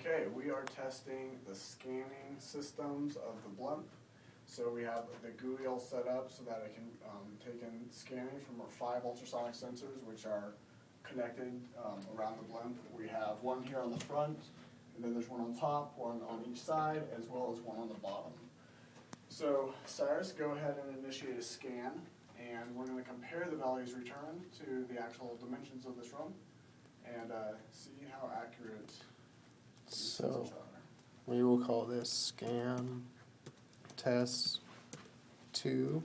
Okay, we are testing the scanning systems of the blimp. So we have the GUI all set up so that it can take in scanning from our 5 ultrasonic sensors, which are connected around the blimp. We have one here on the front, and then there's one on top, one on each side, as well as one on the bottom. So Cyrus, go ahead and initiate a scan, and we're going to compare the values returned to the actual dimensions of this room, and see how accurate these sensors are. We will call this scan test 2.txt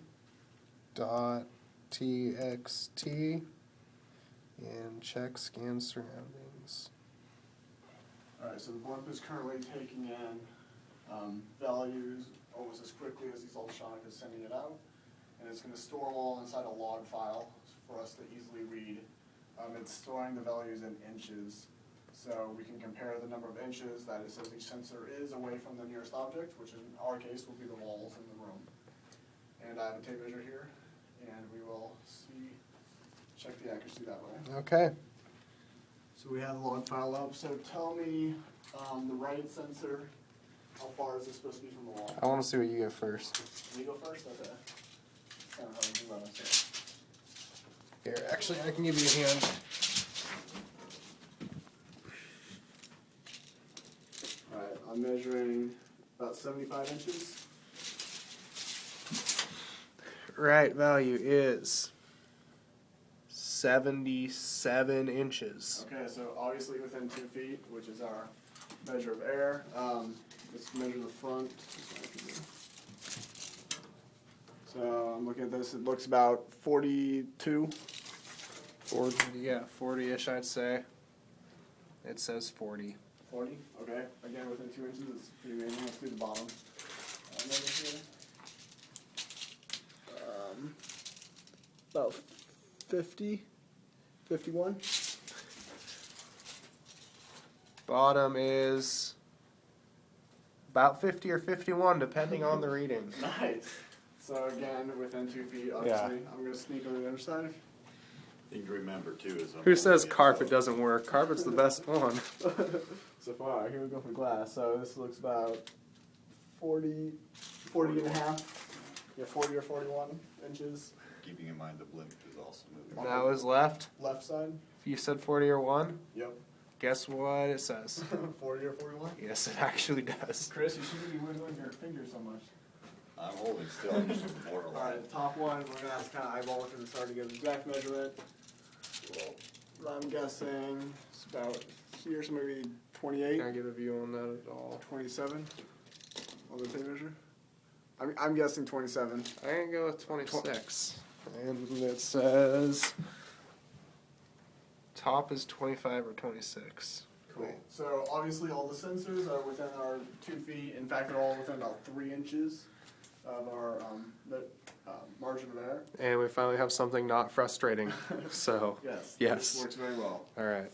and check scan surroundings. Alright, so the blimp is currently taking in values almost as quickly as these ultrasonic is sending it out, and it's going to store them all inside a log file for us to easily read. It's storing the values in inches, so we can compare the number of inches that it says each sensor is away from the nearest object, which in our case will be the walls in the room. And I have a tape measure here, and we will check the accuracy that way. Okay. So we have the log file up. So tell me the right sensor, how far is this supposed to be from the wall? I want to see what you get first. You go first? Okay. Kind of hard to do by myself. Here, actually, I can give you a hand. Alright, I'm measuring about 75 inches. Right value is 77 inches. Okay, so obviously within 2 feet, which is our measure of air. Let's measure the front. So I'm looking at this, it looks about 42. 40-ish, I'd say. It says 40. 40? Okay. Again, within 2 inches, it's pretty amazing. Let's do the bottom. Measure here. About 50, 51. Bottom is about 50 or 51, depending on the reading. Nice. So again, within 2 feet, obviously. I'm going to sneak over the other side. Thing to remember too is Who says carpet doesn't work? Carpet's the best one. So far, here we go for glass. So this looks about 40 and a half. Yeah, 40 or 41 inches. keeping in mind the blimp is also moving. That was left. Left side? You said 40 or 1? Yep. Guess what it says? 40 or 41? Yes, it actually does. Chris, you shouldn't be wiggling your fingers so much. I'm holding still, I'm just borderline. Alright, the top one, we're going to have to kind of eyeball it because it's hard to get an exact measurement. Well, I'm guessing it's about here, so maybe 28. Can I get a view on that at all? 27 on the tape measure? I'm guessing 27. I'm going to go with 26. And it says top is 25 or 26. Cool. So obviously all the sensors are within our 2 feet. In fact, they're all within about 3 inches of our margin of error. And we finally have something not frustrating. So, Yes. yes. This works very well. All right.